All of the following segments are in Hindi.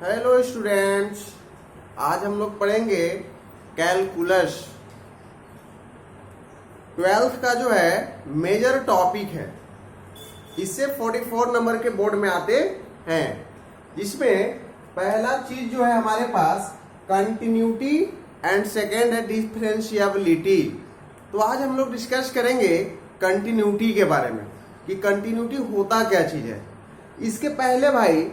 हेलो स्टूडेंट्स, आज हम लोग पढ़ेंगे कैलकुलस। 12th का जो है मेजर टॉपिक है। इससे 44 नंबर के बोर्ड में आते हैं। इसमें पहला चीज जो है हमारे पास कंटिन्यूटी एंड सेकेंड है डिफरेंशिएबिलिटी। तो आज हम लोग डिस्कस करेंगे कंटिन्यूटी के बारे में कि कंटिन्यूटी होता क्या चीज है। इसके पहले भाई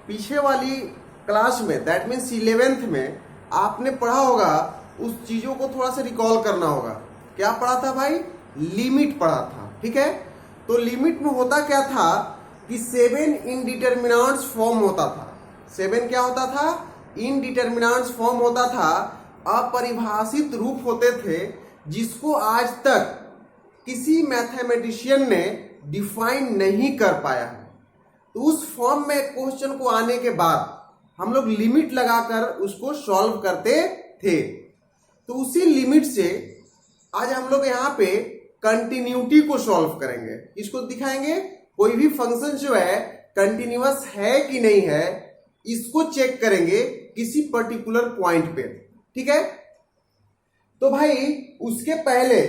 पीछे वाली क्लास में दैट मीन्स 11th में आपने पढ़ा होगा, उस चीजों को थोड़ा सा रिकॉल करना होगा। क्या पढ़ा था भाई? लिमिट पढ़ा था। ठीक है, तो लिमिट में होता क्या था कि 7 इनडिटरमिनेंट्स फॉर्म होता था। 7 क्या होता था? इनडिटरमिनेंट्स फॉर्म होता था, अपरिभाषित रूप होते थे जिसको आज तक किसी मैथमेटिशियन ने डिफाइन नहीं कर पाया है। तो उस फॉर्म में क्वेश्चन को आने के बाद हम लोग लिमिट लगाकर उसको सॉल्व करते थे। तो उसी लिमिट से आज हम लोग यहाँ पे कंटिन्यूटी को सॉल्व करेंगे। इसको दिखाएंगे कोई भी फंक्शन जो है कंटिन्यूअस है कि नहीं है, इसको चेक करेंगे किसी पर्टिकुलर पॉइंट पे। ठीक है, तो भाई उसके पहले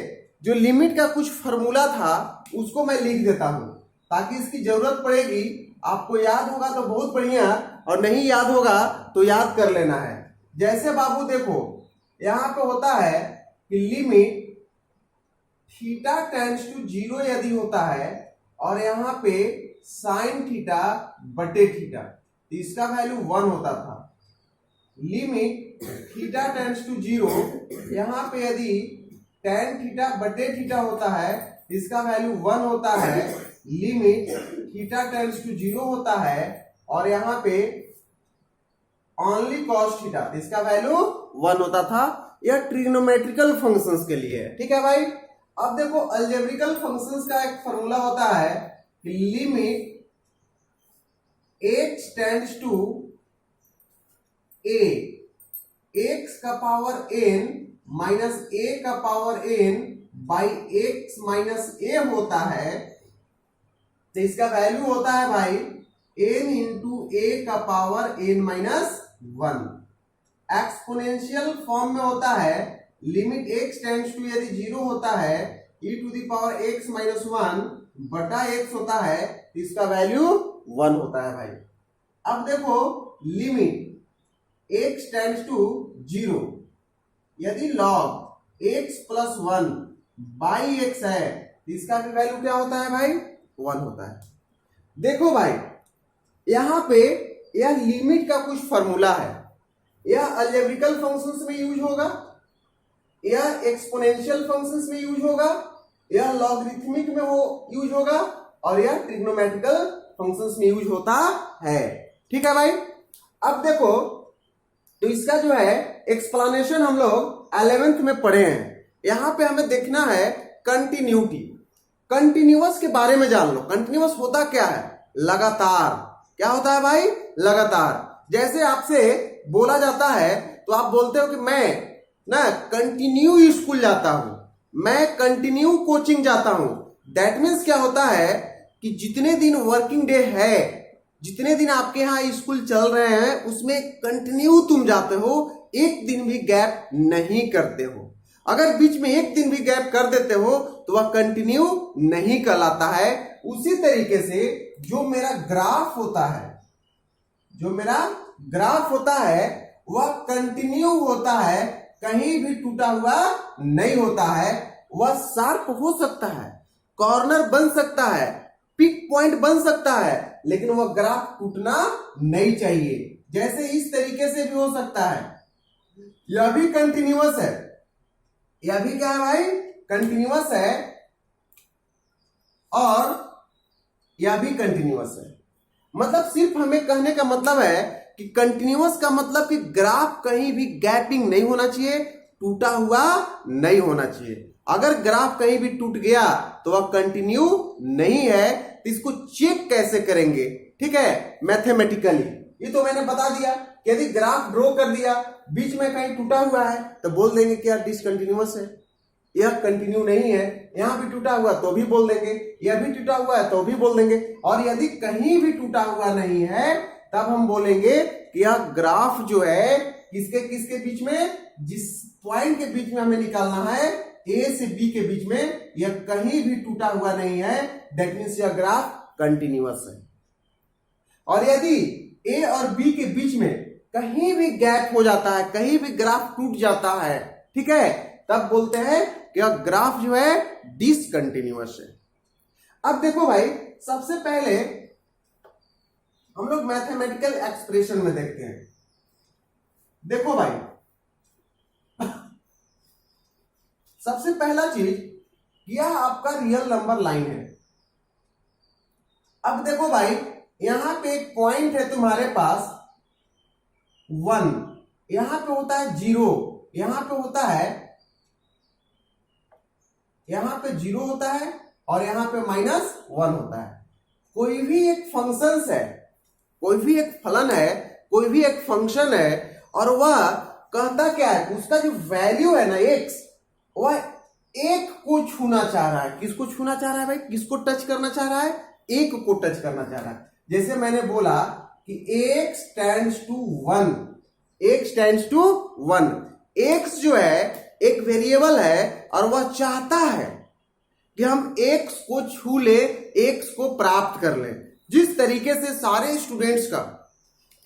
जो लिमिट का कुछ फॉर्मूला था उसको मैं लिख देता हूं ताकि इसकी जरूरत पड़ेगी। आपको याद होगा तो बहुत बढ़िया, और नहीं याद होगा तो याद कर लेना है। जैसे बाबू देखो यहां पे होता है कि लिमिट थीटा टेंड्स टू 0 यदि होता है और यहां पे साइन थीटा बटे थीटा, तो इसका वैल्यू 1 होता था। लिमिट थीटा टेंड्स टू 0, यहां पे यदि टेन थीटा बटे थीटा होता है, इसका वैल्यू 1 होता है। लिमिट थीटा टेंड्स टू 0 होता है और यहां पे ओनली कॉस थीटा, इसका वैल्यू 1 होता था। यह ट्रिग्नोमेट्रिकल फंक्शंस के लिए है। ठीक है भाई, अब देखो अलजेब्रिकल फंक्शंस का एक फॉर्मूला होता है कि limit x tends to a, x का पावर n माइनस a का power n by x minus a होता है। तो इसका वैल्यू होता है भाई n इंटू a का power n minus 1। Exponential form में होता है लिमिट x टेंड्स टू यदि 0 होता है e to the power x minus 1 बटा x होता है, इसका वैल्यू 1 होता है भाई। अब देखो लिमिट x टेंड्स टू 0 यदि log x plus 1 by x है, इसका भी वैल्यू क्या होता है भाई? 1 होता है। देखो भाई यहां पे यह लिमिट का कुछ फॉर्मूला है। यह अलजेब्रिकल फंक्शंस में यूज होगा, यह एक्सपोनेंशियल फंक्शंस में यूज होगा, यह लॉगरिथमिक में यूज होगा और यह ट्रिग्नोमेट्रिकल फंक्शंस में यूज होता है। ठीक है भाई, अब देखो तो इसका जो है एक्सप्लेनेशन हम लोग 11th में पढ़े हैं। यहां पे हमें देखना है कंटिन्यूटी। कंटिन्यूअस के बारे में जान लो। कंटिन्यूअस होता क्या है? लगातार। क्या होता है भाई? लगातार। जैसे आपसे बोला जाता है तो आप बोलते हो कि मैं ना कंटिन्यू स्कूल जाता हूं, मैं कंटिन्यू कोचिंग जाता हूं। दैट मीन्स क्या होता है कि जितने दिन वर्किंग डे है, जितने दिन आपके यहाँ स्कूल चल रहे हैं, उसमें कंटिन्यू तुम जाते हो, एक दिन भी गैप नहीं करते हो। अगर बीच में एक दिन भी गैप कर देते हो तो वह कंटिन्यू नहीं कहलाता है। उसी तरीके से जो मेरा ग्राफ होता है, जो मेरा ग्राफ होता है वह कंटिन्यू होता है, कहीं भी टूटा हुआ नहीं होता है। वह शार्प हो सकता है, कॉर्नर बन सकता है, पिक पॉइंट बन सकता है, लेकिन वह ग्राफ टूटना नहीं चाहिए। जैसे इस तरीके से भी हो सकता है, यह भी कंटिन्यूअस है, यह भी क्या है भाई? कंटिन्यूअस है, और यह भी कंटिन्यूअस है। मतलब सिर्फ हमें कहने का मतलब है कि कंटिन्यूअस का मतलब कि ग्राफ कहीं भी गैपिंग नहीं होना चाहिए, टूटा हुआ नहीं होना चाहिए। अगर ग्राफ कहीं भी टूट गया तो वह कंटिन्यू नहीं है। तो इसको चेक कैसे करेंगे? ठीक है, मैथमेटिकली ये तो मैंने बता दिया कि यदि ग्राफ ड्रॉ कर दिया, बीच में कहीं टूटा हुआ है तो बोल देंगे कि यार डिसकंटिन्यूअस है, यह कंटिन्यू नहीं है। यहां भी टूटा हुआ तो भी बोल देंगे, यह भी टूटा हुआ है तो भी बोल देंगे। और यदि कहीं भी टूटा हुआ नहीं है तब हम बोलेंगे कि यह ग्राफ जो है किसके किसके बीच में, जिस पॉइंट के बीच में हमें निकालना है ए से बी के बीच में, यह कहीं भी टूटा हुआ नहीं है, दैट मीन्स यह ग्राफ कंटिन्यूअस है। और यदि ए और बी के बीच में कहीं भी गैप हो जाता है, कहीं भी ग्राफ टूट जाता है, ठीक है, तब बोलते हैं कि यह ग्राफ जो है डिसकंटिन्यूअस है। अब देखो भाई, सबसे पहले हम लोग मैथमेटिकल एक्सप्रेशन में देखते हैं। देखो भाई, सबसे पहला चीज, यह आपका रियल नंबर लाइन है। अब देखो भाई, यहां पे एक पॉइंट है तुम्हारे पास 1, यहां पे होता है 0, यहां पे होता है, यहां पे 0 होता है और यहां पे -1 होता है। कोई भी एक फंक्शन है, कोई भी एक फलन है, कोई भी एक फंक्शन है, और वह कहता क्या है, उसका जो वैल्यू है ना x, वह एक को छूना चाह रहा है। किसको छूना चाह रहा है भाई, किसको टच करना चाह रहा है, एक को टच करना चाह रहा है। जैसे मैंने बोला कि x tends to 1, x tends to 1, x जो है एक वेरिएबल है और वह चाहता है कि हम x को छू ले, x को प्राप्त कर ले। जिस तरीके से सारे स्टूडेंट्स का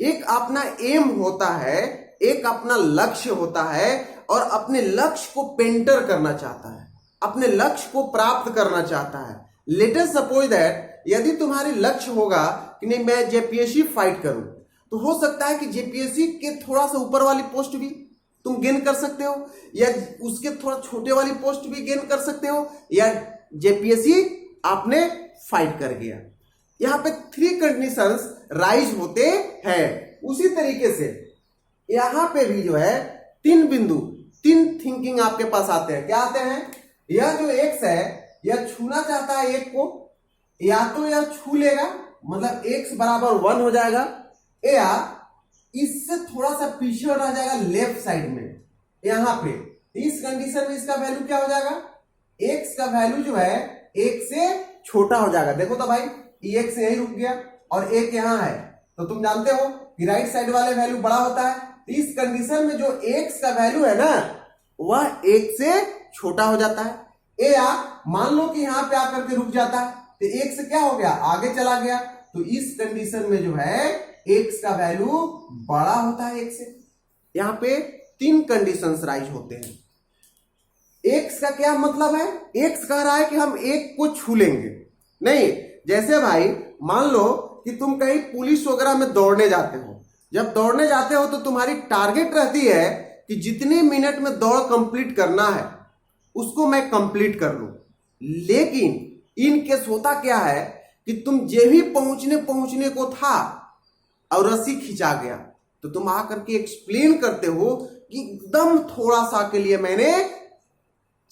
एक अपना एम होता है, एक अपना लक्ष्य होता है, और अपने लक्ष्य को पेंटर करना चाहता है, अपने लक्ष्य को प्राप्त करना चाहता है। लेट अस सपोज दैट यदि तुम्हारी लक्ष्य होगा कि नहीं मैं जेपीएससी फाइट करूं, तो हो सकता है कि जेपीएससी के थोड़ा सा ऊपर वाली पोस्ट भी तुम गेन कर सकते हो, या उसके थोड़ा छोटे वाली पोस्ट भी गेन कर सकते हो, या जेपीएससी आपने फाइट कर गया। यहां पे 3 कंडीशंस राइज होते हैं। उसी तरीके से यहां पे भी जो है 3 बिंदु, 3 थिंकिंग आपके पास आते हैं। क्या आते हैं, यह जो x है यह छूना चाहता है एक को, या तो यह छू लेगा मतलब x बराबर 1 हो जाएगा, या इससे थोड़ा सा पीछे रह जाएगा लेफ्ट साइड में। यहां पे इस कंडीशन में इसका वैल्यू क्या हो जाएगा, x का वैल्यू जो है 1 से छोटा हो जाएगा। देखो तो भाई, ये x यही रुक गया और 1 यहां है, तो तुम जानते हो कि राइट साइड वाले वैल्यू बड़ा होता है। तो इस कंडीशन में जो x का वैल्यू है ना, वह 1 से छोटा हो जाता है। या मान लो कि यहां पे आकर के रुक जाता है, तो 1 से क्या हो गया, आगे चला गया। तो इस कंडीशन में जो है x का वैल्यू बड़ा होता है 1 से। यहां पे 3 कंडीशंस राइज होते हैं। x का क्या मतलब है, x कह रहा है कि हम 1 को छू लेंगे नहीं। जैसे भाई मान लो कि तुम कहीं पुलिस वगैरह में दौड़ने जाते हो, जब दौड़ने जाते हो तो तुम्हारी टारगेट रहती है कि जितने मिनट में दौड़ कंप्लीट करना है उसको मैं कंप्लीट कर लूं। लेकिन इन केस होता क्या है कि तुम जे भी पहुंचने को था और रस्सी खिंचा गया, तो तुम आकर के एक्सप्लेन करते हो कि एकदम थोड़ा सा के लिए मैंने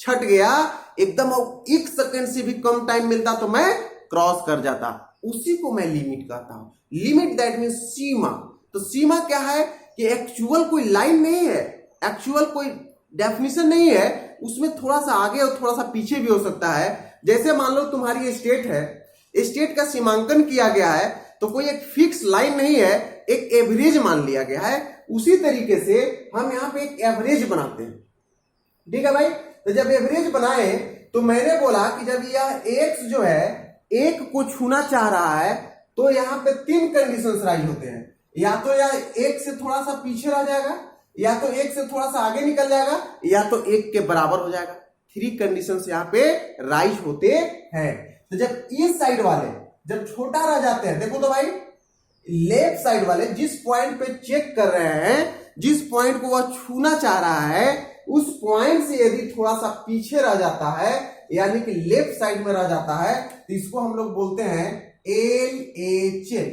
छट गया, एकदम 1 सेकंड से भी कम टाइम मिलता तो मैं क्रॉस कर जाता। उसी को मैं लिमिट कहता हूं। लिमिट दैट मीन्स सीमा। तो सीमा क्या है कि एक्चुअल कोई लाइन नहीं है, एक्चुअल कोई डेफिनेशन नहीं है, उसमें थोड़ा सा आगे और थोड़ा सा पीछे भी हो सकता है। जैसे मान लो तुम्हारी स्टेट है, स्टेट का सीमांकन किया गया है, तो कोई एक फिक्स लाइन नहीं है, एक एवरेज मान लिया गया है। उसी तरीके से हम यहां पे एक एवरेज बनाते हैं, ठीक है भाई। तो जब एवरेज बनाए तो मैंने बोला कि जब यह x जो है 1 को छूना चाह रहा है, तो यहां पे 3 कंडीशंस राइज होते हैं। या तो यह 1 से थोड़ा सा पीछे रह जाएगा, या तो 1 से थोड़ा सा आगे निकल जाएगा, या तो 1 के बराबर हो जाएगा। 3 कंडीशंस यहां पे राइज होते हैं। तो जब इस साइड वाले जब छोटा रह जाते हैं, देखो तो भाई लेफ्ट साइड वाले जिस पॉइंट पे चेक कर रहे हैं, जिस पॉइंट को वह छूना चाह रहा है, उस पॉइंट से यदि थोड़ा सा पीछे रह जाता है, यानी कि लेफ्ट साइड में रह जाता है, तो इसको हम लोग बोलते हैं LHL,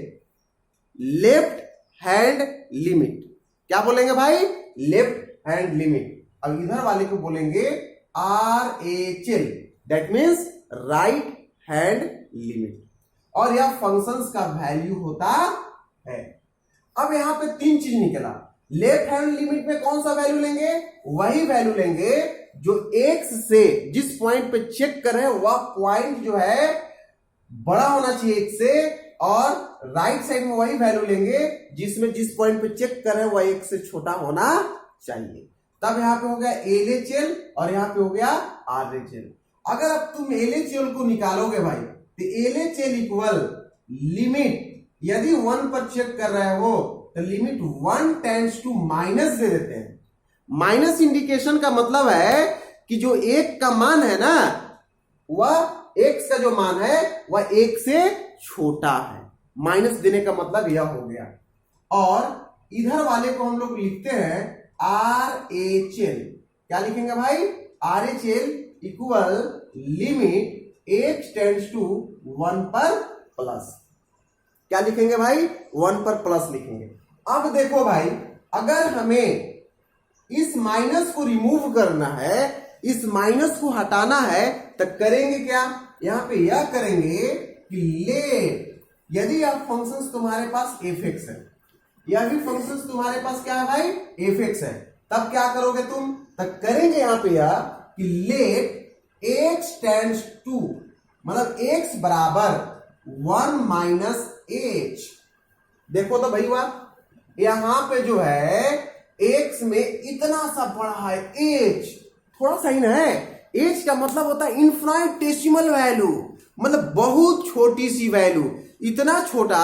लेफ्ट हैंड लिमिट। क्या बोलेंगे भाई, लेफ्ट हैंड लिमिट। अब इधर वाले को बोलेंगे RHL, that means right hand limit. और यह फंक्शंस का वैल्यू होता है। अब यहां पे 3 चीज निकला। लेफ्ट हैंड लिमिट में कौन सा वैल्यू लेंगे, वही वैल्यू लेंगे जो x से, जिस पॉइंट पे चेक कर रहे हैं वह पॉइंट जो है बड़ा होना चाहिए x से, और राइट साइड में वही वैल्यू लेंगे जिसमें जिस पॉइंट पे चेक कर रहे हैं वह एक से छोटा होना चाहिए। तब यहाँ पे हो गया LHL और यहाँ पे हो गया RHL। अगर अब तुम LHL को निकालोगे भाई तो LHL इक्वल लिमिट, यदि 1 पर चेक कर रहे हो तो लिमिट 1 टेंड्स टू माइनस दे देते हैं। माइनस इंडिकेशन का मतलब है कि जो एक का मान है ना, वह x का जो मान है वह 1 से छोटा है। माइनस देने का मतलब यह हो गया। और इधर वाले को हम लोग लिखते हैं RHL। क्या लिखेंगे भाई? RHL equal limit x tends to 1 पर प्लस। क्या लिखेंगे भाई? 1 पर प्लस लिखेंगे। अब देखो भाई, अगर हमें इस माइनस को रिमूव करना है, इस माइनस को हटाना है, तो करेंगे क्या? यहां पे यह करेंगे कि लेट, यदि आप फंक्शंस तुम्हारे पास fx है, यह भी फंक्शंस तुम्हारे पास क्या है भाई? fx है, तब क्या करोगे तुम? तब करेंगे यहां पे यह कि लेट x टेंड्स टू, मतलब x बराबर 1 माइनस h। देखो तो भाई वाह, यहां पे जो है x में इतना सा बड़ा है h, थोड़ा सा ही ना है। h का मतलब होता है इनफाइनिटेसिमल वैल्यू, मतलब बहुत छोटी सी वैल्यू, इतना छोटा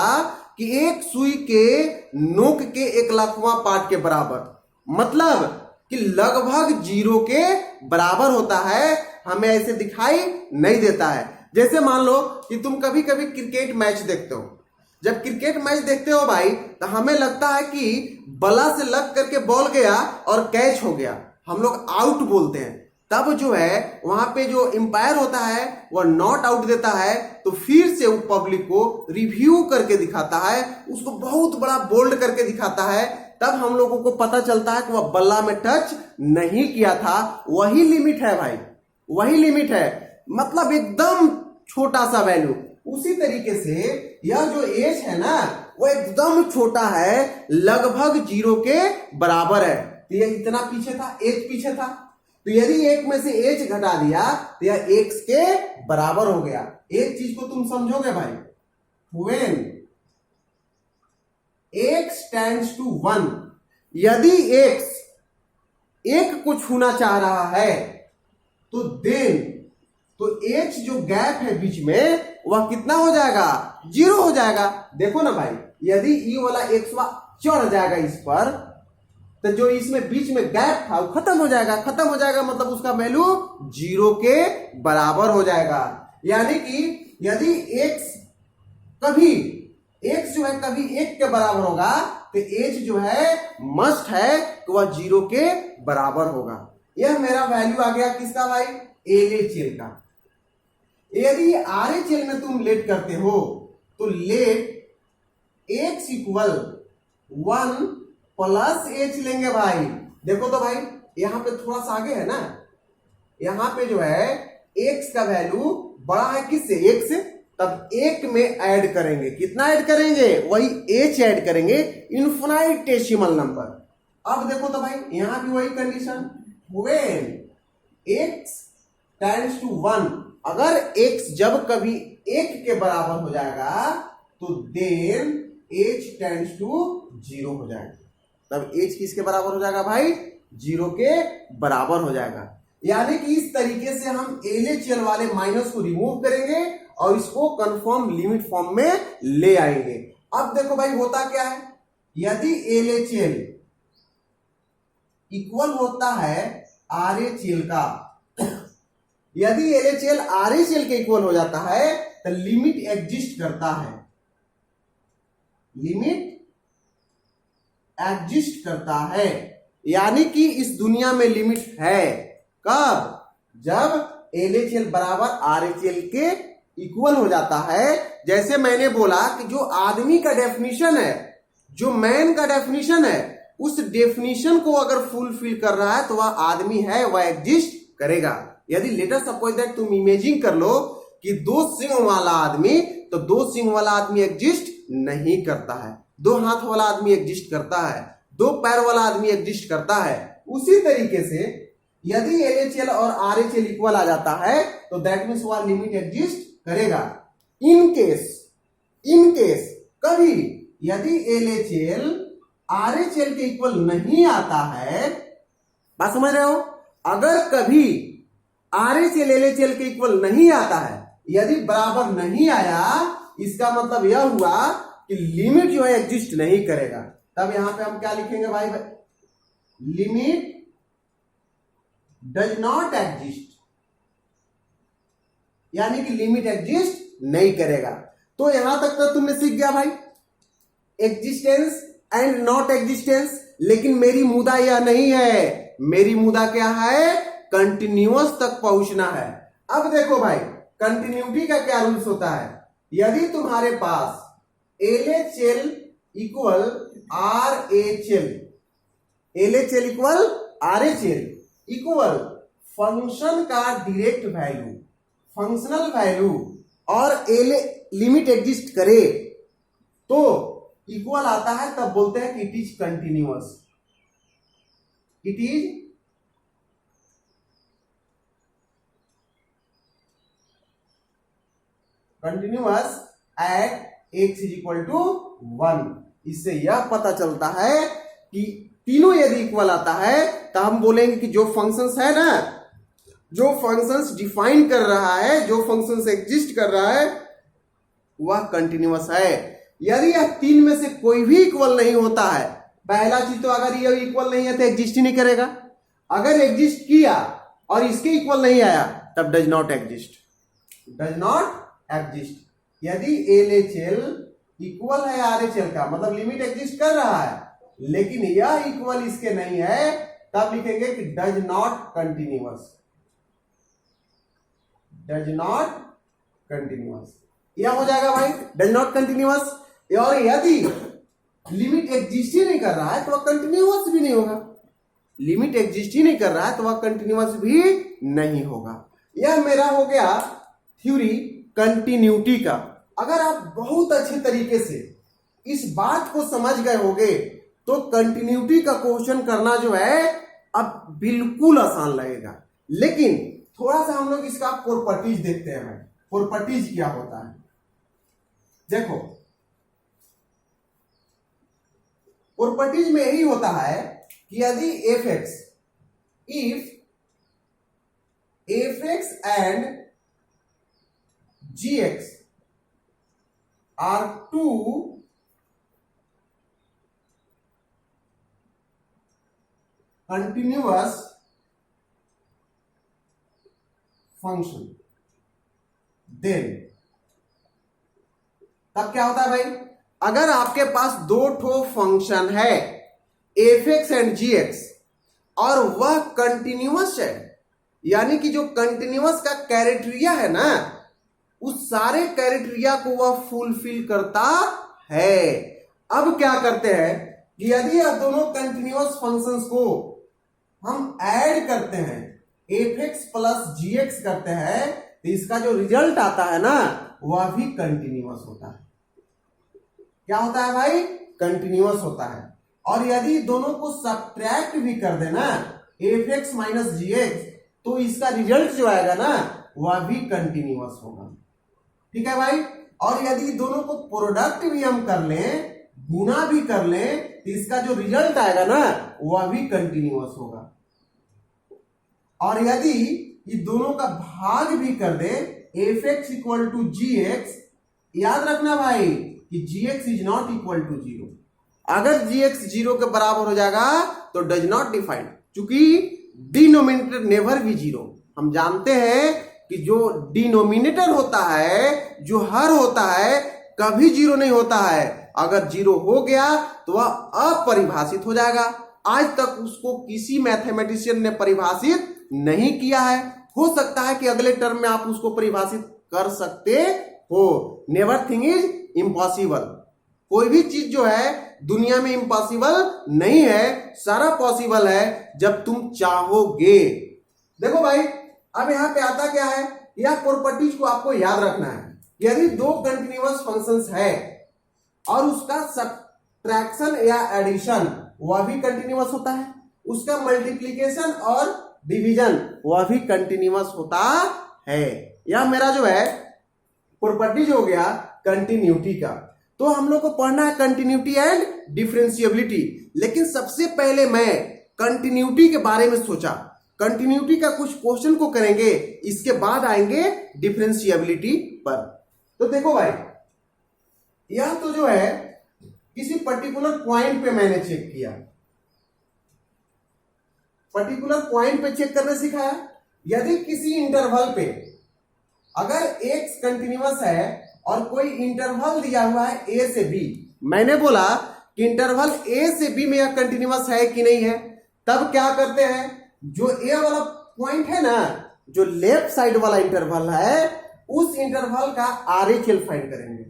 कि एक सुई के नोक के 1,00,000वां पार्ट के बराबर, मतलब कि लगभग 0 के बराबर होता है। हमें ऐसे दिखाई नहीं देता है। जैसे मान लो कि तुम कभी कभी क्रिकेट मैच देखते हो। जब क्रिकेट मैच देखते हो भाई तो हमें लगता है कि बल्ला से लग करके बॉल गया और कैच हो गया, हम लोग आउट बोलते हैं। तब जो है वहां पे जो एम्पायर होता है वह नॉट आउट देता है, तो फिर से वो पब्लिक को रिव्यू करके दिखाता है, उसको बहुत बड़ा बोल्ड करके दिखाता है। तब हम लोगों को पता चलता है कि वह बल्ला में टच नहीं किया था। वही लिमिट है भाई, वही लिमिट है, मतलब एकदम छोटा सा वैल्यू। उसी तरीके से यह जो एच है ना, वो एकदम छोटा है, लगभग 0 के बराबर है। तो यह इतना पीछे था, एच पीछे था, तो यदि एक में से एच घटा दिया तो यह एक्स के बराबर हो गया। एक चीज को तुम समझोगे भाई, व्हेन x टेंड्स टू 1, यदि x 1 को छूना चाह रहा है तो देन, तो h जो गैप है बीच में वह कितना हो जाएगा? 0 हो जाएगा। देखो ना भाई, यदि ये वाला x चढ़ जाएगा इस पर, तो जो इसमें बीच में गैप था वो खत्म हो जाएगा। खत्म हो जाएगा मतलब उसका वैल्यू 0 के बराबर हो जाएगा। यानी कि यदि x कभी x जो है कभी 1 के बराबर होगा तो h जो है मस्ट है कि वह 0 के बराबर होगा। यह मेरा वैल्यू आ गया किसका भाई? LHL का। यदि RHL में तुम लेट करते हो तो let x equal 1 plus h लेंगे भाई। देखो तो भाई, यहां पे थोड़ा सा आगे है ना, यहां पे जो है x का वैल्यू बड़ा है किससे? 1 से, तब 1 में ऐड करेंगे। कितना ऐड करेंगे? वही h ऐड करेंगे, इनफिनिटेसिमल नंबर। अब देखो तो भाई, यहां भी वही condition, when x tends to 1, अगर x जब कभी 1 के बराबर हो जाएगा तो देन h टेंड्स टू 0 हो जाएगा। तब h किसके बराबर हो जाएगा भाई? 0 के बराबर हो जाएगा। यानी कि इस तरीके से हम LHL वाले माइनस को रिमूव करेंगे और इसको कंफर्म लिमिट फॉर्म में ले आएंगे। अब देखो भाई होता क्या है, यदि LHL इक्वल होता है RHL का, यदि LHL RHL के इक्वल हो जाता है तो लिमिट एग्जिस्ट करता है, लिमिट एग्जिस्ट करता है। यानी कि इस दुनिया में लिमिट है। कब? जब LHL बराबर RHL के इक्वल हो जाता है। जैसे मैंने बोला कि जो आदमी का डेफिनेशन है, जो मैन का डेफिनेशन है, उस डेफिनेशन को अगर फुलफिल कर रहा है तो वह आदमी है, वह एग्जिस्ट करेगा। यदि लेट अस सपोज दैट तुम इमेजिन कर लो कि 2 सिंह वाला आदमी, तो 2 सिंह वाला आदमी एग्जिस्ट नहीं करता है। 2 हाथ वाला आदमी एग्जिस्ट करता है, 2 पैर वाला आदमी एग्जिस्ट करता है। उसी तरीके से यदि LHL और RHL इक्वल आ जाता है तो दैट मीन्स वह लिमिट एग्जिस्ट करेगा। इन केस इन केस कभी यदि LHL RHL के इक्वल नहीं आता है, बात समझ रहे हो, अगर कभी RHL LHL के इक्वल नहीं आता है, यदि बराबर नहीं आया, इसका मतलब यह हुआ कि लिमिट जो है एग्जिस्ट नहीं करेगा। तब यहां पे हम क्या लिखेंगे भाई, लिमिट डज नॉट एग्जिस्ट, यानी कि लिमिट एग्जिस्ट नहीं करेगा। तो यहां तक तो तुमने सीख गया भाई एग्जिस्टेंस एंड नॉट एग्जिस्टेंस। लेकिन मेरी मुद्दा यह नहीं है, मेरी मुद्दा क्या है, कंटिन्यूअस तक पहुंचना है। अब देखो भाई कंटिन्यूटी का क्या रूल्स होता है, यदि तुम्हारे पास LHL equal RHL, LHL equal RHL equal function का डायरेक्ट वैल्यू, फंक्शनल वैल्यू और लिमिट एग्जिस्ट करे तो इक्वल आता है, तब बोलते हैं कि it is continuous, it is continuous at x is equal to 1। इससे यह पता चलता है कि तीनों यदि इक्वल आता है तो हम बोलेंगे कि जो फंक्शंस है ना, जो फंक्शंस डिफाइन कर रहा है, जो फंक्शंस एग्जिस्ट कर रहा है, वह कंटिन्यूअस है। यदि यह तीन में से कोई भी इक्वल नहीं होता है, पहला चीज तो अगर यह इक्वल नहीं है तो एग्जिस्ट ही नहीं करेगा, अगर एग्जिस्ट किया और इसके इक्वल नहीं आया तब does not exist, does not exist. यदि LHL इक्वल है RHL का, मतलब लिमिट एग्जिस्ट कर रहा है, लेकिन यह इक्वल इसके नहीं है, तब लिखेंगे कि does not continuous, does not continuous, यह हो जाएगा भाई डज नॉट कंटिन्यूअस। और यदि लिमिट एग्जिस्ट ही नहीं कर रहा है तो वह कंटिन्यूअस भी नहीं होगा, लिमिट एग्जिस्ट ही नहीं कर रहा है तो वह कंटिन्यूअस भी नहीं होगा। यह मेरा हो गया थ्योरी कंटिन्यूटी का। अगर आप बहुत अच्छे तरीके से इस बात को समझ गए होगे तो कंटिन्यूटी का क्वेश्चन करना जो है अब बिल्कुल आसान लगेगा। लेकिन थोड़ा सा हम लोग इसका प्रॉपर्टीज देखते हैं भाई, प्रॉपर्टीज क्या होता है। देखो प्रॉपर्टीज में यही होता है कि यदि f(x), if f(x) and g(x) are two continuous function, then तब क्या होता है भाई, अगर आपके पास दो ठो फंक्शन है f(x) एंड g(x) और वह कंटिन्यूअस है, यानी कि जो कंटिन्यूअस का क्राइटेरिया है ना, उस सारे क्राइटेरिया को वह फुलफिल करता है। अब क्या करते हैं कि यदि यह दोनों कंटिन्यूअस फंक्शंस को हम ऐड करते हैं, f(x) प्लस g(x) करते हैं, तो इसका जो रिजल्ट आता है ना वह भी कंटिन्यूअस होता है। क्या होता है भाई, कंटिन्यूअस होता है। और यदि दोनों को सब्ट्रैक्ट भी कर देना f(x) माइनस g(x), तो इसका रिजल्ट जो आएगा ना वह भी कंटिन्यूअस होगा। ठीक है भाई। और यदि दोनों को प्रोडक्ट भी हम कर लें, गुना भी कर लें, तो इसका जो रिजल्ट आएगा ना वह भी कंटिन्यूअस होगा। और यदि ये दोनों का भाग भी कर दे f(x) इक्वल टू g(x), याद रखना भाई कि g(x) is not equal to 0। अगर g(x) 0 के बराबर हो जाएगा तो डज नॉट डिफाइंड, चूंकि डिनोमिनेटर नेवर भी 0। हम जानते हैं कि जो डिनोमिनेटर होता है, जो हर होता है, कभी 0 नहीं होता है। अगर 0 हो गया तो वह अपरिभाषित हो जाएगा। आज तक उसको किसी मैथमेटिशियन ने परिभाषित नहीं किया है। हो सकता है कि अगले टर्म में आप उसको परिभाषित कर सकते हो। Never thing is impossible. कोई भी चीज जो है दुनिया में इम्पॉसिबल नहीं है, सारा पॉसिबल है जब तुम चाहोगे। देखो भाई, अब यहां पे आता क्या है, यह प्रॉपर्टीज को आपको याद रखना है। यदि दो कंटिन्यूअस फंक्शंस है और उसका सब्ट्रैक्शन या एडिशन वह भी कंटिन्यूअस होता है, उसका मल्टीप्लीकेशन और डिवीजन वह भी कंटिन्यूअस होता है। यह मेरा जो है प्रॉपर्टीज हो गया कंटिन्यूटी का। तो हम लोग को पढ़ना है कंटिन्यूटी एंड डिफरेंशिएबिलिटी। लेकिन सबसे पहले मैं कंटिन्यूटी के बारे में सोचा, कंटिन्यूटी का कुछ क्वेश्चन को करेंगे, इसके बाद आएंगे डिफरेंशिएबिलिटी पर। तो देखो भाई, यह तो जो है किसी पर्टिकुलर पॉइंट पे मैंने चेक किया, पर्टिकुलर पॉइंट पे चेक करना सिखाया। यदि किसी इंटरवल पे अगर x कंटिन्यूअस है और कोई इंटरवल दिया हुआ है a से b, मैंने बोला कि इंटरवल a से b में यह कंटिन्यूअस है कि नहीं है, तब क्या करते हैं, जो a वाला पॉइंट है ना, जो लेफ्ट साइड वाला इंटरवल है, उस इंटरवल का RHL फाइंड करेंगे।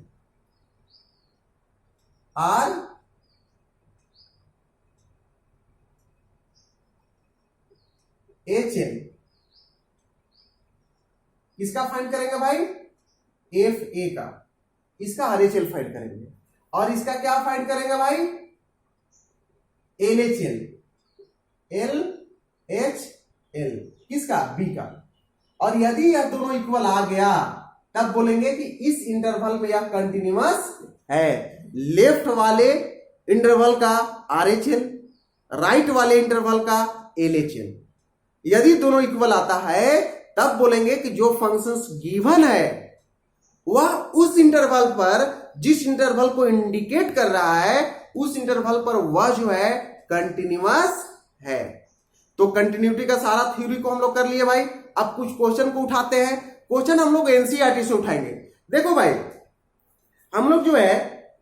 RHL किसका फाइंड करेंगे भाई, FA का, इसका RHL फाइंड करेंगे। और इसका क्या फाइंड करेंगे भाई, LHL, LHL किसका, B का। और यदि यह दोनों इक्वल आ गया तब बोलेंगे कि इस इंटरवल में यह कंटिन्यूअस है। लेफ्ट वाले इंटरवल का RHL, राइट वाले इंटरवल का LHL। यदि दोनों इक्वल आता है तब बोलेंगे कि जो फंक्शंस गिवन है वह उस इंटरवल पर, जिस इंटरवल को इंडिकेट कर रहा है, उस इंटरवल पर वह जो है कंटिन्यूअस है। तो कंटिन्यूटी का सारा थ्योरी को हम लोग कर लिए भाई। अब कुछ क्वेश्चन को उठाते हैं। क्वेश्चन हम लोग एनसीईआरटी से उठाएंगे। देखो भाई, हम लोग जो है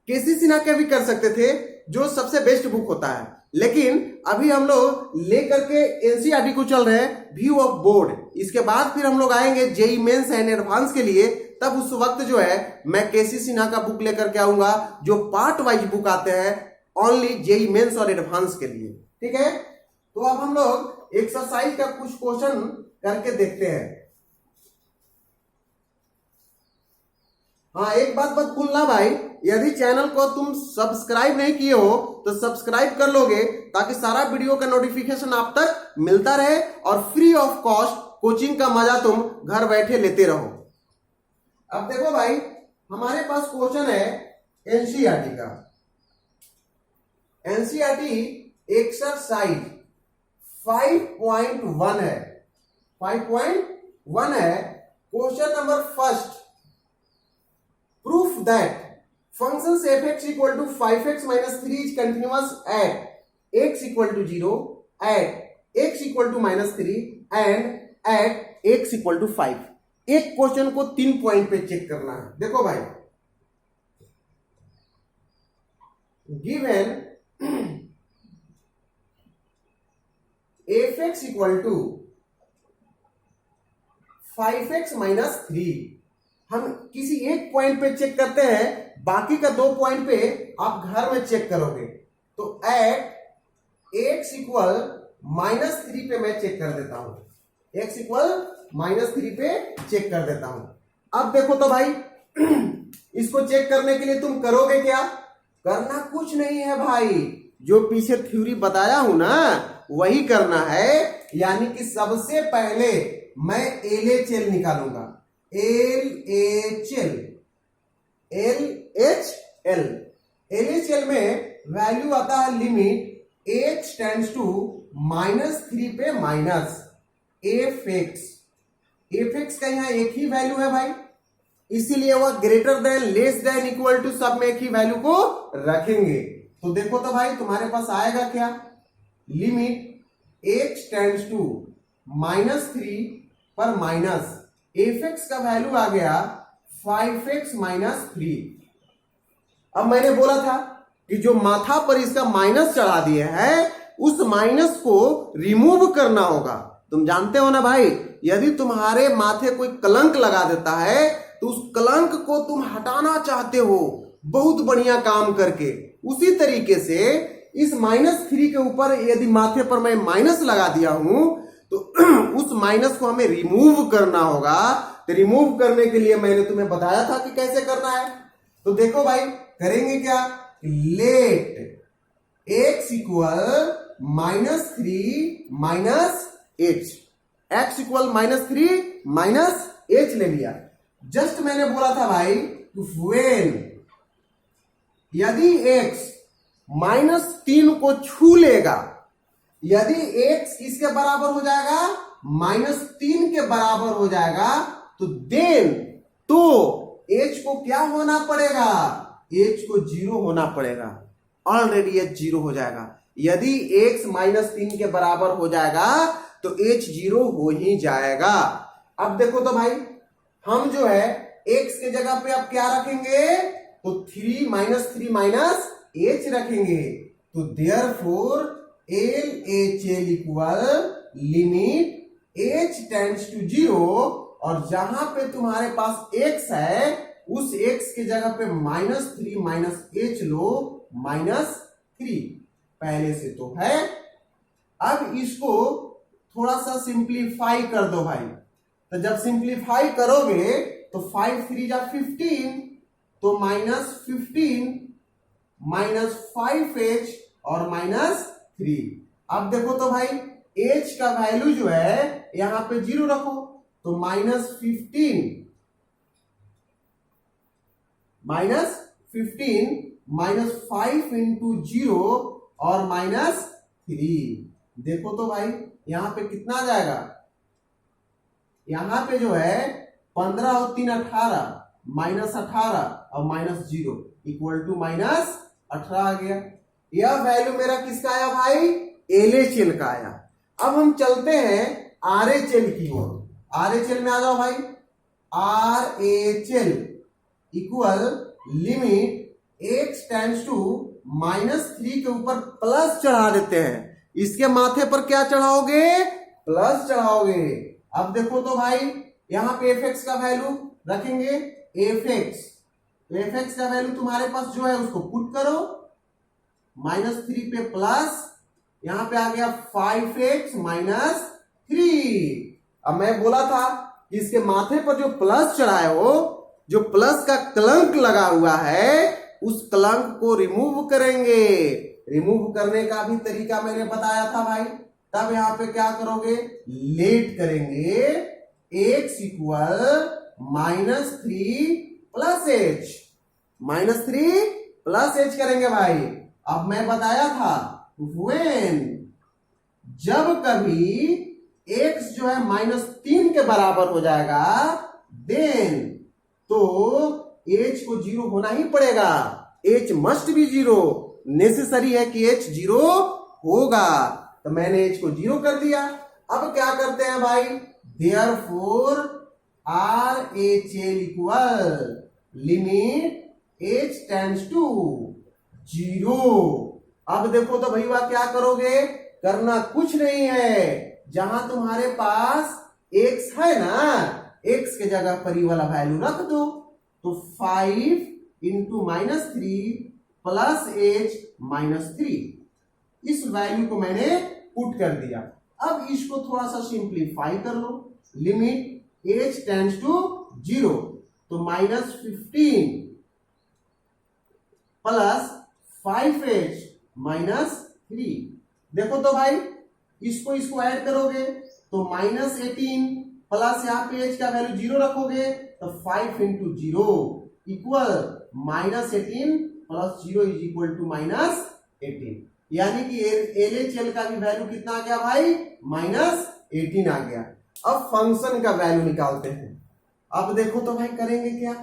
केसी सिन्हा के भी कर सकते थे, जो सबसे बेस्ट बुक होता है, लेकिन अभी हम लोग लेकर के एनसीईआरटी को चल रहे हैं, व्यू ऑफ बोर्ड। इसके बाद फिर हम लोग आएंगे जेई मेंस एंड एडवांस के लिए, तब उस वक्त जो है मैं केसी सिन्हा का बुक लेकर के आऊंगा, जो पार्ट वाइज बुक आते हैं ओनली जेई मेंस और एडवांस के लिए। ठीक है, तो अब हम लोग एक्सरसाइज का कुछ क्वेश्चन करके देखते हैं। हाँ, एक बात मत भूलना भाई, यदि चैनल को तुम सब्सक्राइब नहीं किए हो तो सब्सक्राइब कर लोगे, ताकि सारा वीडियो का नोटिफिकेशन आप तक मिलता रहे और फ्री ऑफ कॉस्ट कोचिंग का मजा तुम घर बैठे लेते रहो। अब देखो भाई, हमारे पास क्वेश्चन है एनसीईआरटी का। एनसीईआरटी एक्सरसाइज 5.1 है, 5.1 है। Question number first, proof that functions fx equal to 5x minus 3 is continuous at x equal to 0, at x equal to minus 3 and at x equal to 5। एक क्वेश्चन को 3 पॉइंट पे चेक करना है। देखो भाई, given fx equal to 5x minus 3, हम किसी एक पॉइंट पे चेक करते हैं, बाकी का 2 पॉइंट पे आप घर में चेक करोगे। तो एट एक्स इक्वल -3 पे मैं चेक कर देता हूं, एक्स इक्वल -3 पे चेक कर देता हूं। अब देखो तो भाई, इसको चेक करने के लिए तुम करोगे क्या, करना कुछ नहीं है भाई, जो पीछे थ्योरी बताया हूं ना वही करना है। यानी कि सबसे पहले मैं LHL निकालूंगा, LHL में वैल्यू आता है लिमिट h टेंड्स टू -3 पे माइनस fx का यहाँ एक ही वैल्यू है भाई, इसीलिए वह greater than, less than, equal to सब में एक ही वैल्यू को रखेंगे। तो देखो तो भाई, तुम्हारे पास आएगा क्या, लिमिट h टेंड्स टू -3 पर माइनस fx का वैल्यू आ गया 5x minus 3। अब मैंने बोला था कि जो माथा पर इसका माइनस चढ़ा दिया है, उस माइनस को रिमूव करना होगा। तुम जानते हो ना भाई, यदि तुम्हारे माथे कोई कलंक लगा देता है तो उस कलंक को तुम हटाना चाहते हो बहुत बढ़िया काम करके, उसी तरीके से इस -3 के ऊपर यदि माथे पर मैं माइनस लगा दिया हूं तो उस माइनस को हमें रिमूव करना होगा। तो रिमूव करने के लिए मैंने तुम्हें बताया था कि कैसे करना है। तो देखो भाई, करेंगे क्या, let x equal -3 minus h, x equal -3 minus h ले लिया। जस्ट मैंने बोला था भाई व्हेन यदि x -3 को छू लेगा, यदि x किसके बराबर हो जाएगा, -3 के बराबर हो जाएगा, तो देन तो h को क्या होना पड़ेगा, h को 0 होना पड़ेगा। ऑलरेडी h 0 हो जाएगा। यदि x -3 के बराबर हो जाएगा तो h 0 हो ही जाएगा। अब देखो तो भाई, हम जो है x के जगह पे अब क्या रखेंगे, तो 3 -3 h रखेंगे। तो therefore LHL equal limit h tends to 0, और जहां पे तुम्हारे पास x है उस x के जगह पे -3 h लो, -3 पहले से तो है। अब इसको थोड़ा सा सिंप्लीफाई कर दो भाई। तो जब सिंप्लीफाई करोगे तो 5 3 जा 15, तो -15 -5h और -3। अब देखो तो भाई h का वैल्यू जो है यहां पे 0 रखो, तो -15 -5 इंटू 0 और -3। देखो तो भाई यहां पे कितना आ जाएगा, यहां पे जो है 15 और 3 18, -18 और -0 इक्वल टू -18 आ गया। यह वैल्यू मेरा किसका आया भाई, LHL का आया। अब हम चलते हैं RHL की ओर। RHL में आ जाओ भाई। RHL equal limit x tends to -3 के ऊपर प्लस चढ़ा देते हैं। इसके माथे पर क्या चढ़ाओगे, प्लस चढ़ाओगे। अब देखो तो भाई यहां पे fx का वैल्यू रखेंगे, fx का वैल्यू तुम्हारे पास जो है उसको पुट करो, -3 पे प्लस, यहां पे आ गया 5x -3। अब मैं बोला था कि इसके माथे पर जो प्लस चढ़ाए हो, जो प्लस का कलंक लगा हुआ है, उस कलंक को रिमूव करेंगे। रिमूव करने का भी तरीका मैंने बताया था भाई। तब यहां पे क्या करोगे, लेट करेंगे, x equal -3 plus h, -3 plus h करेंगे भाई। अब मैं बताया था when जब कभी x जो है -3 के बराबर हो जाएगा, देन तो h को 0 होना ही पड़ेगा। h मस्ट बी 0, नेसेसरी है कि h 0 होगा। तो मैंने h को 0 कर दिया। अब क्या करते हैं भाई, therefore RHL equal limit h tends to 0। अब देखो तो भैया क्या करोगे, करना कुछ नहीं है, जहां तुम्हारे पास x है ना, x के जगह पर ये वाला वैल्यू रख दो। तो 5 इंटू -3 प्लस h -3, इस वैल्यू को मैंने पुट कर दिया। अब इसको थोड़ा सा सिंप्लीफाई कर लो, लिमिट h टेंड्स टू 0, तो -15 प्लस 5h -3। देखो तो भाई इसको ऐड करोगे तो -18 प्लस यहाँ पे h का वैल्यू 0 रखोगे, तो 5 into 0 equal -18 plus 0 is equal to -18। यानी कि LHL का भी वैल्यू कितना आ गया भाई, -18 आ गया। अब फंक्शन का वैल्यू निकालते हैं। अब देखो तो भाई करेंगे क्या,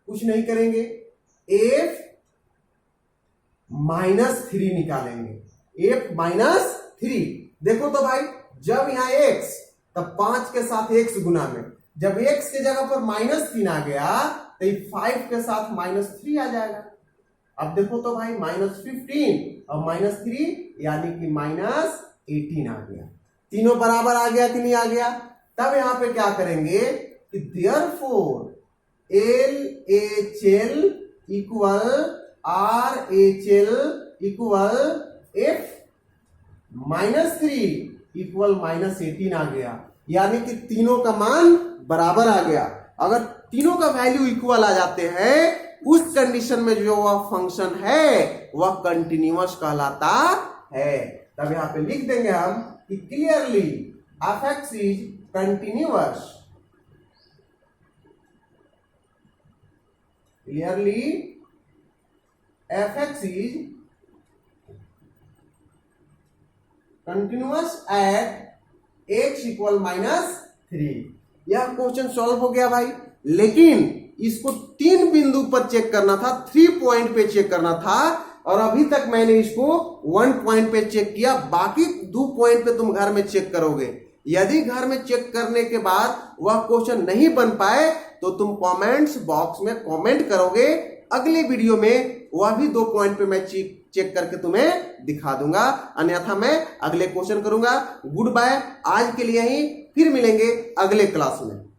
कुछ नहीं करेंगे, f -3 निकालेंगे, f -3। देखो तो भाई जब यहाँ x, तब 5 के साथ x गुना में, जब x के जगह पर -3 आ गया तो 5 के साथ -3 आ जाएगा। अब देखो तो भाई -15 और -3 यानी कि -18 आ गया। तीनों बराबर आ गया कि नहीं आ गया। तब यहां पे क्या करेंगे कि therefore LHL equal RHL equal f -3 equal -18 आ गया। यानी कि तीनों का मान बराबर आ गया। अगर तीनों का वैल्यू इक्वल आ जाते हैं, उस कंडीशन में जो वह फंक्शन है वह कंटिन्यूअस कहलाता है। तब यहां पे लिख देंगे हम कि clearly f(x) is continuous. Clearly fx is continuous at x equal -3। यह क्वेश्चन सॉल्व हो गया भाई, लेकिन इसको 3 बिंदु पर चेक करना था, 3 पॉइंट पे चेक करना था, और अभी तक मैंने इसको 1 पॉइंट पे चेक किया, बाकी 2 पॉइंट पे तुम घर में चेक करोगे। यदि घर में चेक करने के बाद वह क्वेश्चन नहीं बन पाए तो तुम कमेंट्स बॉक्स में कमेंट करोगे, अगले वीडियो में वह भी 2 पॉइंट पे मैं चेक करके तुम्हें दिखा दूंगा, अन्यथा मैं अगले क्वेश्चन करूंगा। गुड बाय, आज के लिए ही, फिर मिलेंगे अगले क्लास में।